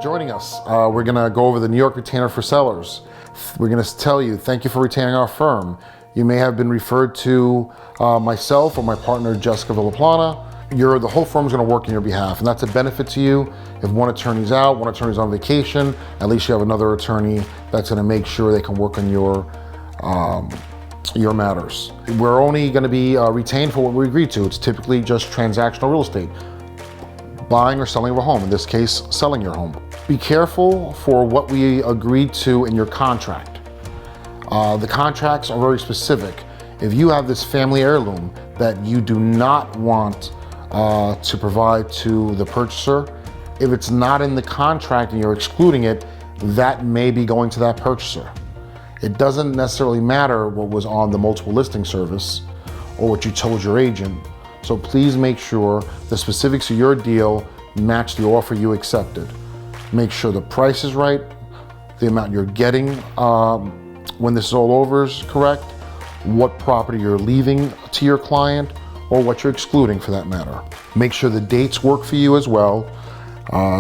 joining us. We're going to go over the New York retainer for sellers. We're going to tell you, thank you for retaining our firm. You may have been referred to myself or my partner, Jessica Villaplana. The whole firm is going to work on your behalf, and that's a benefit to you. If one attorney's out, one attorney's on vacation, at least you have another attorney that's going to make sure they can work on your matters. We're only going to be retained for what we agreed to. It's typically just transactional real estate, buying or selling of a home, in this case, selling your home. Be careful for what we agreed to in your contract. The contracts are very specific. If you have this family heirloom that you do not want to provide to the purchaser, if it's not in the contract and you're excluding it, that may be going to that purchaser. It doesn't necessarily matter what was on the multiple listing service or what you told your agent. So please make sure the specifics of your deal match the offer you accepted. Make sure the price is right, the amount you're getting when this is all over is correct, what property you're leaving to your client, or what you're excluding for that matter. Make sure the dates work for you as well.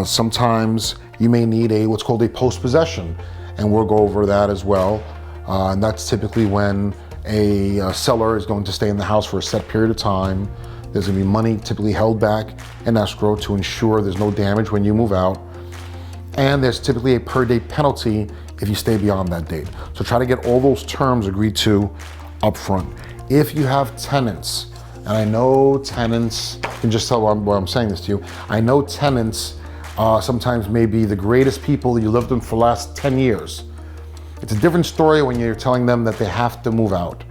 Sometimes you may need what's called a post-possession, and we'll go over that as well. And that's typically when a seller is going to stay in the house for a set period of time. There's going to be money typically held back in escrow to ensure there's no damage when you move out. And there's typically a per day penalty if you stay beyond that date. So try to get all those terms agreed to up front. If you have tenants, and I know tenants, you can just tell why I'm saying this to you, I know tenants sometimes may be the greatest people you lived with for the last 10 years. It's a different story when you're telling them that they have to move out.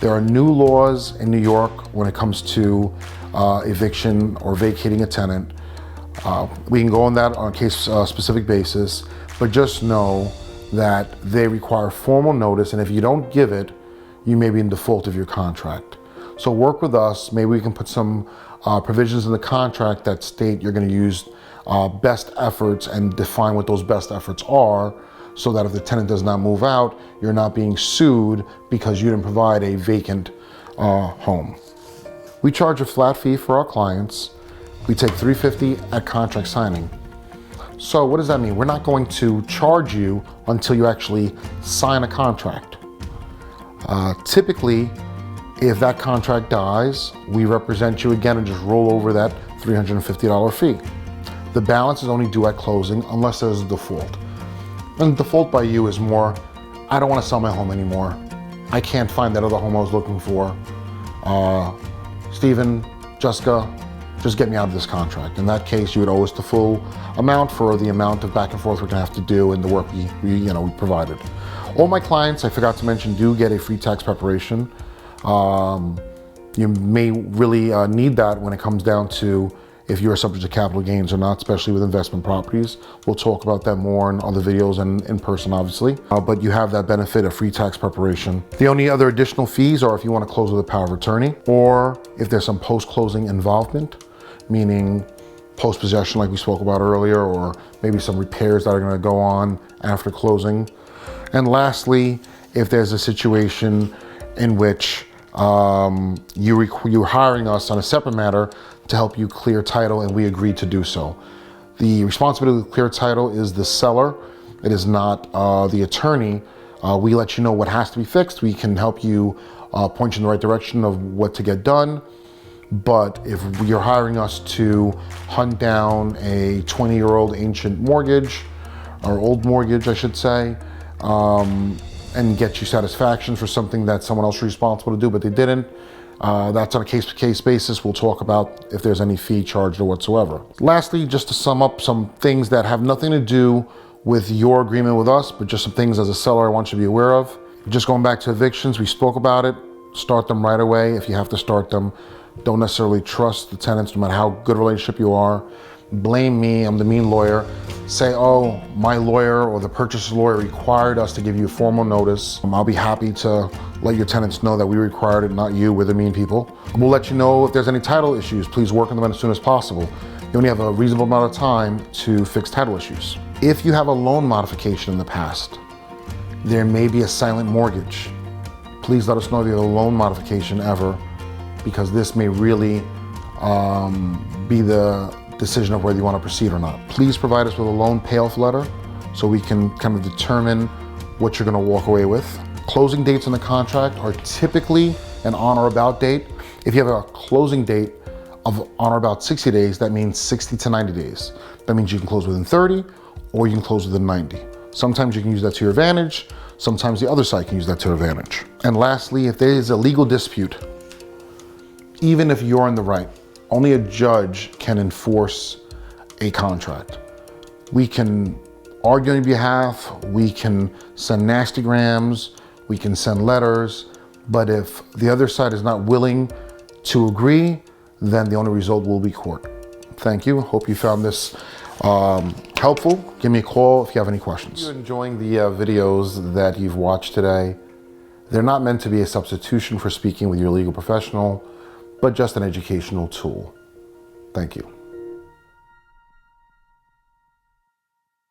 There are new laws in New York when it comes to eviction or vacating a tenant. We can go on that on a case-specific basis, but just know that they require formal notice, and if you don't give it, you may be in default of your contract. So work with us. Maybe we can put some provisions in the contract that state you're going to use best efforts and define what those best efforts are, so that if the tenant does not move out, you're not being sued because you didn't provide a vacant home. We charge a flat fee for our clients. We take $350 at contract signing. So what does that mean? We're not going to charge you until you actually sign a contract. Typically, if that contract dies, we represent you again and just roll over that $350 fee. The balance is only due at closing unless there's a default. And default by you is more, I don't want to sell my home anymore. I can't find that other home I was looking for. Stephen, Jessica, just get me out of this contract. In that case, you would owe us the full amount for the amount of back and forth we're gonna have to do and the work we provided. All my clients, I forgot to mention, do get a free tax preparation. You may really need that when it comes down to if you're subject to capital gains or not, especially with investment properties. We'll talk about that more in other videos and in person, obviously. But you have that benefit of free tax preparation. The only other additional fees are if you want to close with a power of attorney, or if there's some post-closing involvement, meaning post-possession like we spoke about earlier, or maybe some repairs that are going to go on after closing. And lastly, if there's a situation in which you're hiring us on a separate matter to help you clear title, and we agreed to do so. The responsibility to clear title is the seller. It is not the attorney. We let you know what has to be fixed. We can help you point you in the right direction of what to get done. But if you're hiring us to hunt down a 20-year-old ancient mortgage, or old mortgage, I should say, and get you satisfaction for something that someone else was responsible to do, but they didn't, that's on a case-to-case basis. We'll talk about if there's any fee charged or whatsoever. Lastly, just to sum up some things that have nothing to do with your agreement with us, but just some things as a seller I want you to be aware of. Just going back to evictions, we spoke about it. Start them right away if you have to start them. Don't necessarily trust the tenants, no matter how good a relationship you are. Blame me, I'm the mean lawyer. Say, oh, my lawyer or the purchaser's lawyer required us to give you a formal notice. I'll be happy to let your tenants know that we required it, not you, we're the mean people. We'll let you know if there's any title issues. Please work on them as soon as possible. You only have a reasonable amount of time to fix title issues. If you have a loan modification in the past, there may be a silent mortgage. Please let us know if you have a loan modification ever, because this may really be the decision of whether you want to proceed or not. Please provide us with a loan payoff letter so we can kind of determine what you're going to walk away with. Closing dates in the contract are typically an on or about date. If you have a closing date of on or about 60 days, that means 60 to 90 days. That means you can close within 30 or you can close within 90. Sometimes you can use that to your advantage. Sometimes the other side can use that to their advantage. And lastly, if there is a legal dispute, even if you're in the right, only a judge can enforce a contract. We can argue on your behalf, we can send nastygrams, we can send letters, but if the other side is not willing to agree, then the only result will be court. Thank you. Hope you found this helpful. Give me a call if you have any questions. If you're enjoying the videos that you've watched today, they're not meant to be a substitution for speaking with your legal professional, but just an educational tool. Thank you.